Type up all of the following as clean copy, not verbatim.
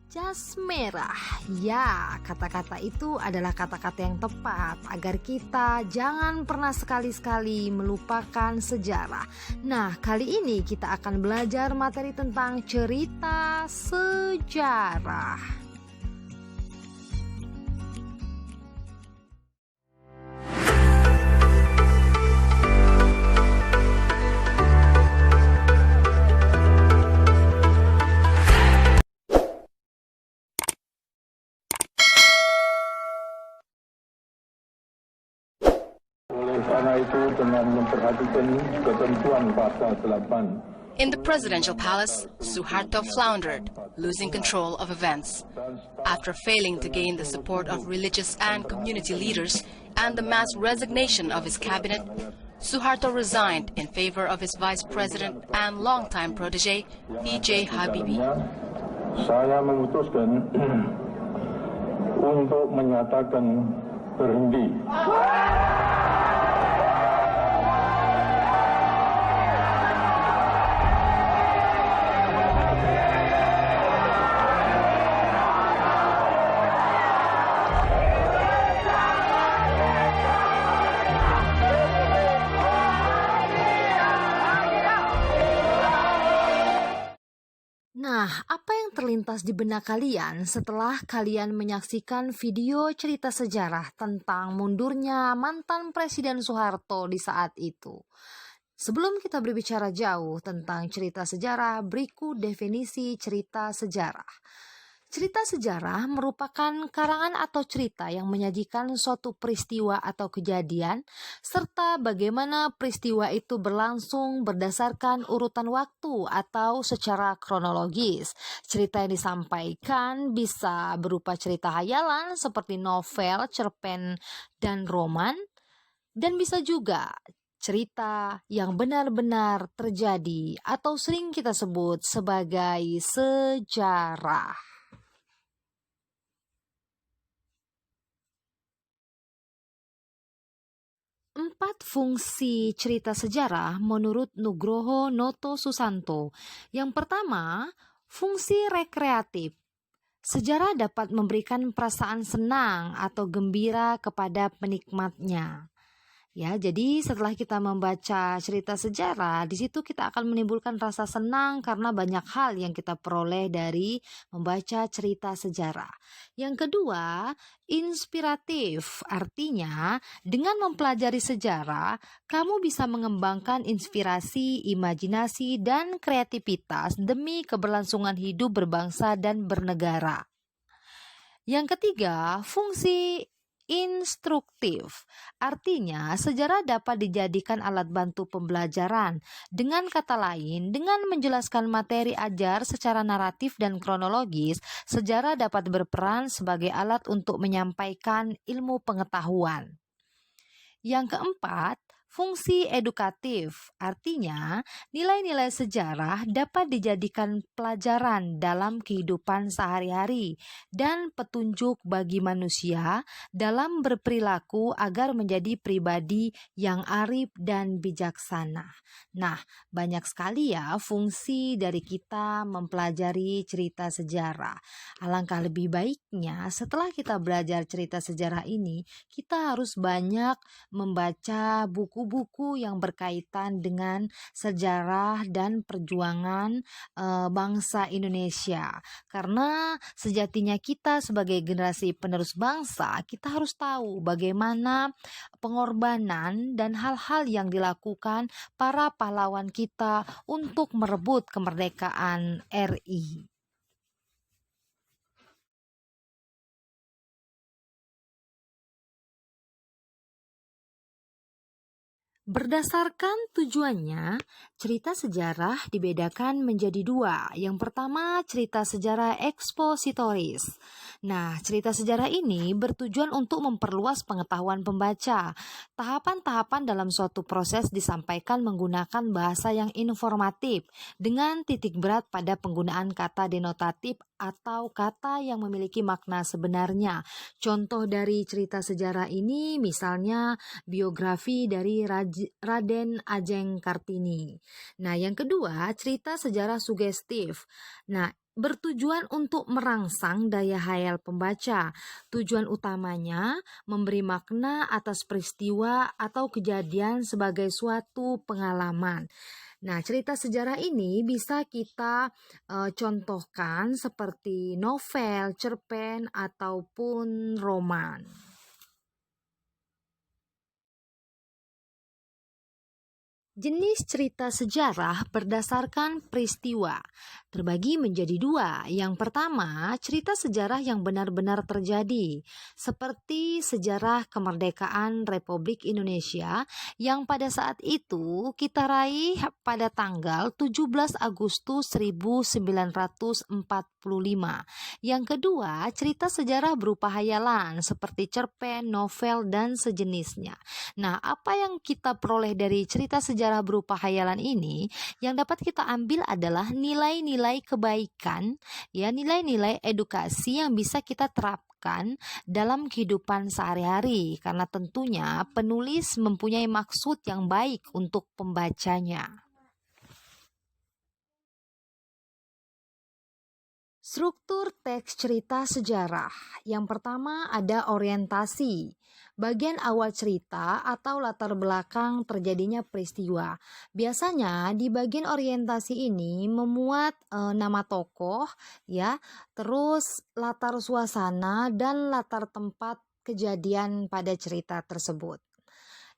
Jas merah, ya kata-kata itu adalah kata-kata yang tepat agar kita jangan pernah sekali-sekali melupakan sejarah. Nah, kali ini kita akan belajar materi tentang cerita sejarah. Karena itu dengan memperhatikan ketentuan pasal 8. In the presidential palace, Suharto floundered, losing control of events. After failing to gain the support of religious and community leaders and the mass resignation of his cabinet, Suharto resigned in favor of his vice president and longtime protege, B.J. Habibie. Saya memutuskan untuk menyatakan berhenti. Nah, apa yang terlintas di benak kalian setelah kalian menyaksikan video cerita sejarah tentang mundurnya mantan Presiden Soeharto di saat itu? Sebelum kita berbicara jauh tentang cerita sejarah, berikut definisi cerita sejarah. Cerita sejarah merupakan karangan atau cerita yang menyajikan suatu peristiwa atau kejadian, serta bagaimana peristiwa itu berlangsung berdasarkan urutan waktu atau secara kronologis. Cerita yang disampaikan bisa berupa cerita hayalan seperti novel, cerpen, dan roman, dan bisa juga cerita yang benar-benar terjadi atau sering kita sebut sebagai sejarah. Empat fungsi cerita sejarah menurut Nugroho Noto Susanto. Yang pertama, fungsi rekreatif. Sejarah dapat memberikan perasaan senang atau gembira kepada penikmatnya. Ya, jadi setelah kita membaca cerita sejarah, di situ kita akan menimbulkan rasa senang karena banyak hal yang kita peroleh dari membaca cerita sejarah. Yang kedua, inspiratif. Artinya, dengan mempelajari sejarah, kamu bisa mengembangkan inspirasi, imajinasi, dan kreativitas demi keberlangsungan hidup berbangsa dan bernegara. Yang ketiga, fungsi instruktif. Artinya, sejarah dapat dijadikan alat bantu pembelajaran. Dengan kata lain, dengan menjelaskan materi ajar secara naratif dan kronologis, sejarah dapat berperan sebagai alat untuk menyampaikan ilmu pengetahuan. Yang keempat, fungsi edukatif. Artinya, nilai-nilai sejarah dapat dijadikan pelajaran dalam kehidupan sehari-hari dan petunjuk bagi manusia dalam berperilaku agar menjadi pribadi yang arif dan bijaksana. Nah, banyak sekali ya fungsi dari kita mempelajari cerita sejarah. Alangkah lebih baiknya setelah kita belajar cerita sejarah ini, kita harus banyak membaca buku-buku yang berkaitan dengan sejarah dan perjuangan bangsa Indonesia. Karena sejatinya kita sebagai generasi penerus bangsa, kita harus tahu bagaimana pengorbanan dan hal-hal yang dilakukan para pahlawan kita untuk merebut kemerdekaan RI. Berdasarkan tujuannya, cerita sejarah dibedakan menjadi dua. Yang pertama, cerita sejarah ekspositoris. Nah, cerita sejarah ini bertujuan untuk memperluas pengetahuan pembaca. Tahapan-tahapan dalam suatu proses disampaikan menggunakan bahasa yang informatif, dengan titik berat pada penggunaan kata denotatif atau kata yang memiliki makna sebenarnya. Contoh dari cerita sejarah ini misalnya biografi dari Raden Ajeng Kartini. Nah, yang kedua, cerita sejarah sugestif. Nah, bertujuan untuk merangsang daya hayal pembaca. Tujuan utamanya memberi makna atas peristiwa atau kejadian sebagai suatu pengalaman. Nah, cerita sejarah ini bisa kita contohkan seperti novel, cerpen, ataupun roman. Jenis cerita sejarah berdasarkan peristiwa terbagi menjadi dua. Yang pertama, cerita sejarah yang benar-benar terjadi, seperti sejarah kemerdekaan Republik Indonesia yang pada saat itu kita raih pada tanggal 17 Agustus 1945. Yang kedua, cerita sejarah berupa hayalan seperti cerpen, novel, dan sejenisnya. Nah, apa yang kita peroleh dari cerita sejarah berupa hayalan ini yang dapat kita ambil adalah nilai-nilai kebaikan, ya, nilai-nilai edukasi yang bisa kita terapkan dalam kehidupan sehari-hari karena tentunya penulis mempunyai maksud yang baik untuk pembacanya. Struktur teks cerita sejarah. Yang pertama ada orientasi. Bagian awal cerita atau latar belakang terjadinya peristiwa. Biasanya di bagian orientasi ini memuat nama tokoh, ya, terus latar suasana dan latar tempat kejadian pada cerita tersebut.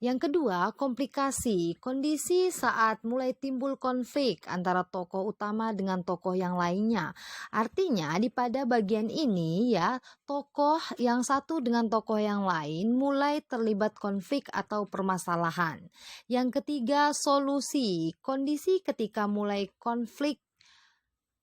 Yang kedua, komplikasi. Kondisi saat mulai timbul konflik antara tokoh utama dengan tokoh yang lainnya. Artinya pada bagian ini ya, tokoh yang satu dengan tokoh yang lain mulai terlibat konflik atau permasalahan. Yang ketiga, solusi. Kondisi ketika mulai konflik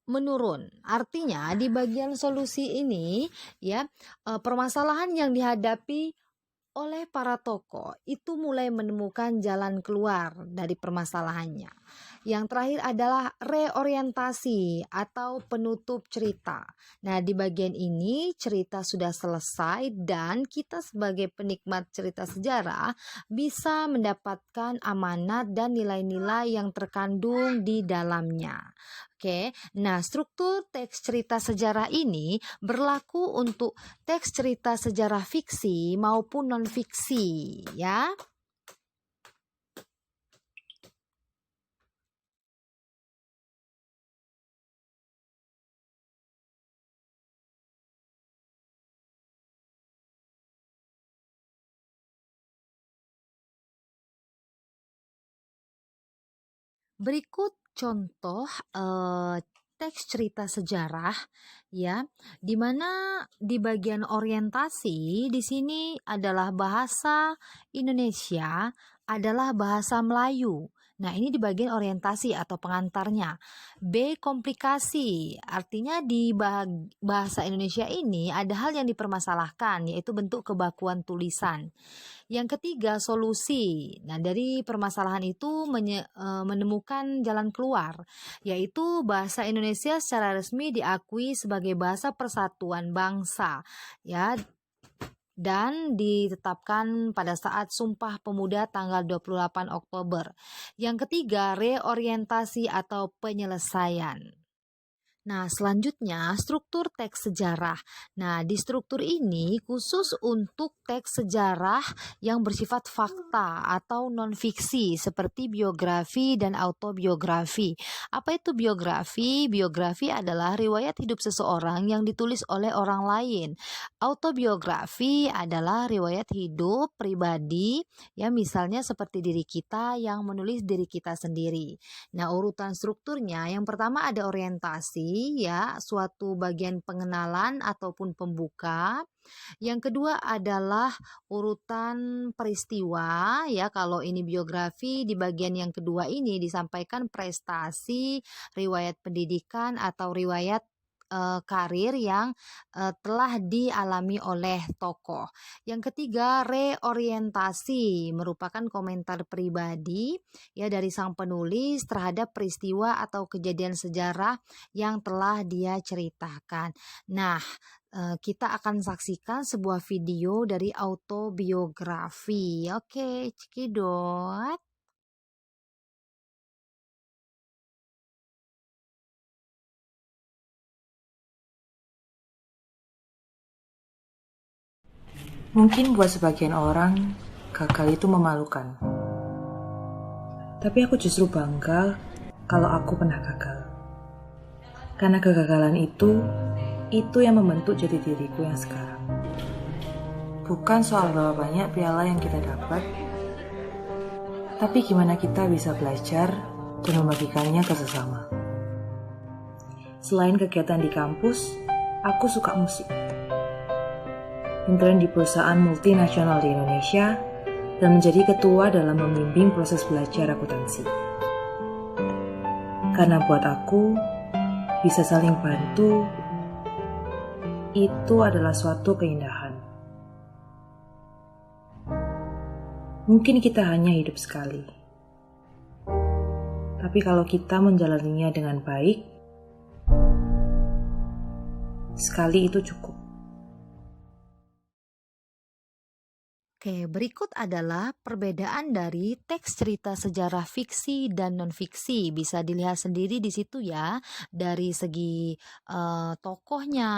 menurun. Artinya di bagian solusi ini ya, permasalahan yang dihadapi oleh para tokoh itu mulai menemukan jalan keluar dari permasalahannya. Yang terakhir adalah reorientasi atau penutup cerita. Nah, di bagian ini cerita sudah selesai dan kita sebagai penikmat cerita sejarah bisa mendapatkan amanat dan nilai-nilai yang terkandung di dalamnya. Oke, nah struktur teks cerita sejarah ini berlaku untuk teks cerita sejarah fiksi maupun non-fiksi, ya. Berikut contoh teks cerita sejarah ya, di mana di bagian orientasi di sini adalah bahasa Indonesia adalah bahasa Melayu. Nah, ini di bagian orientasi atau pengantarnya. B. Komplikasi. Artinya di bahasa Indonesia ini ada hal yang dipermasalahkan, yaitu bentuk kebakuan tulisan. Yang ketiga, solusi. Nah, dari permasalahan itu menemukan jalan keluar, yaitu bahasa Indonesia secara resmi diakui sebagai bahasa persatuan bangsa, ya, dan ditetapkan pada saat Sumpah Pemuda tanggal 28 Oktober. Yang ketiga, reorientasi atau penyelesaian. Nah, selanjutnya struktur teks sejarah. Nah, di struktur ini khusus untuk teks sejarah yang bersifat fakta atau non-fiksi seperti biografi dan autobiografi. Apa itu biografi? Biografi adalah riwayat hidup seseorang yang ditulis oleh orang lain. Autobiografi adalah riwayat hidup pribadi, ya misalnya seperti diri kita yang menulis diri kita sendiri. Nah, urutan strukturnya yang pertama ada orientasi, ya, suatu bagian pengenalan ataupun pembuka. Yang kedua adalah urutan peristiwa, ya, kalau ini biografi di bagian yang kedua ini disampaikan prestasi, riwayat pendidikan atau riwayat karir yang telah dialami oleh tokoh. Yang ketiga, reorientasi merupakan komentar pribadi ya dari sang penulis terhadap peristiwa atau kejadian sejarah yang telah dia ceritakan. Nah, kita akan saksikan sebuah video dari autobiografi. Oke, cekidot. Mungkin buat sebagian orang, gagal itu memalukan. Tapi aku justru bangga kalau aku pernah gagal. Karena kegagalan itu yang membentuk jati diriku yang sekarang. Bukan soal berapa banyak piala yang kita dapat, tapi gimana kita bisa belajar dan membagikannya ke sesama. Selain kegiatan di kampus, aku suka musik. Intern di perusahaan multinasional di Indonesia dan menjadi ketua dalam membimbing proses belajar akuntansi. Karena buat aku, bisa saling bantu, itu adalah suatu keindahan. Mungkin kita hanya hidup sekali. Tapi kalau kita menjalaninya dengan baik, sekali itu cukup. Oke, berikut adalah perbedaan dari teks cerita sejarah fiksi dan non-fiksi. Bisa dilihat sendiri di situ ya, dari segi tokohnya,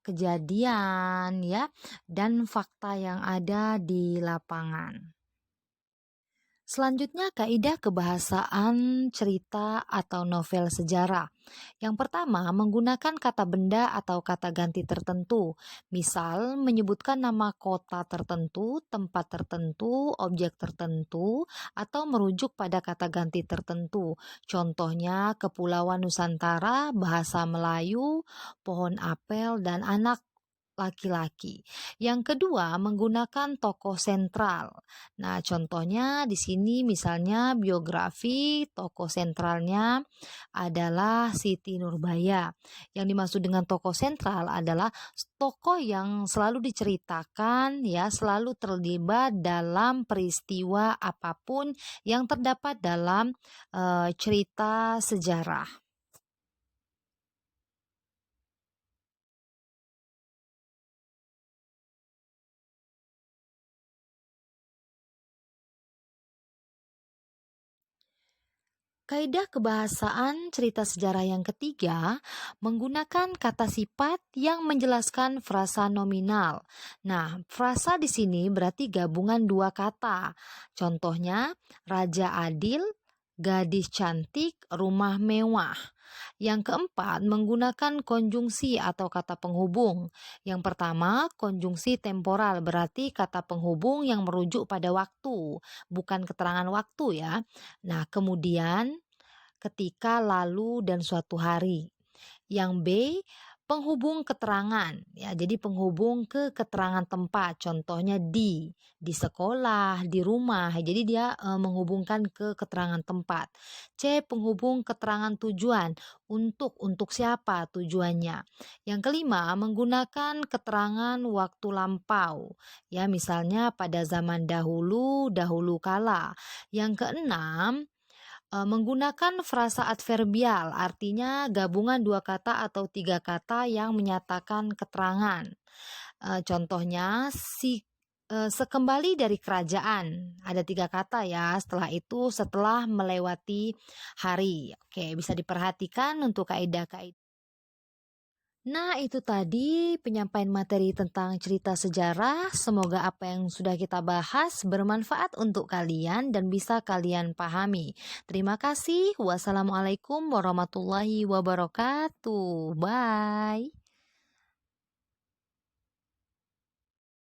kejadian ya, dan fakta yang ada di lapangan. Selanjutnya, kaidah kebahasaan cerita atau novel sejarah. Yang pertama, menggunakan kata benda atau kata ganti tertentu. Misal, menyebutkan nama kota tertentu, tempat tertentu, objek tertentu, atau merujuk pada kata ganti tertentu. Contohnya, Kepulauan Nusantara, bahasa Melayu, pohon apel, dan anak laki-laki. Yang kedua, menggunakan tokoh sentral. Nah, contohnya di sini misalnya biografi tokoh sentralnya adalah Siti Nurbaya. Yang dimaksud dengan tokoh sentral adalah tokoh yang selalu diceritakan ya, selalu terlibat dalam peristiwa apapun yang terdapat dalam cerita sejarah. Kaidah kebahasaan cerita sejarah yang ketiga, menggunakan kata sifat yang menjelaskan frasa nominal. Nah, frasa di sini berarti gabungan dua kata. Contohnya, raja adil, gadis cantik, rumah mewah. Yang keempat, menggunakan konjungsi atau kata penghubung. Yang pertama, konjungsi temporal berarti kata penghubung yang merujuk pada waktu, bukan keterangan waktu ya. Nah, kemudian ketika, lalu, dan suatu hari. Yang B, penghubung keterangan. Ya, jadi penghubung ke keterangan tempat. Contohnya di sekolah, di rumah. Jadi dia menghubungkan ke keterangan tempat. C, penghubung keterangan tujuan. Untuk siapa tujuannya. Yang kelima, menggunakan keterangan waktu lampau. Ya, misalnya pada zaman dahulu kala. Yang keenam, menggunakan frasa adverbial, artinya gabungan dua kata atau tiga kata yang menyatakan keterangan. Contohnya, sekembali dari kerajaan, ada tiga kata ya, setelah itu setelah melewati hari. Oke, bisa diperhatikan untuk kaidah-kaidah. Nah, itu tadi penyampaian materi tentang cerita sejarah. Semoga apa yang sudah kita bahas bermanfaat untuk kalian dan bisa kalian pahami. Terima kasih. Wassalamualaikum warahmatullahi wabarakatuh. Bye.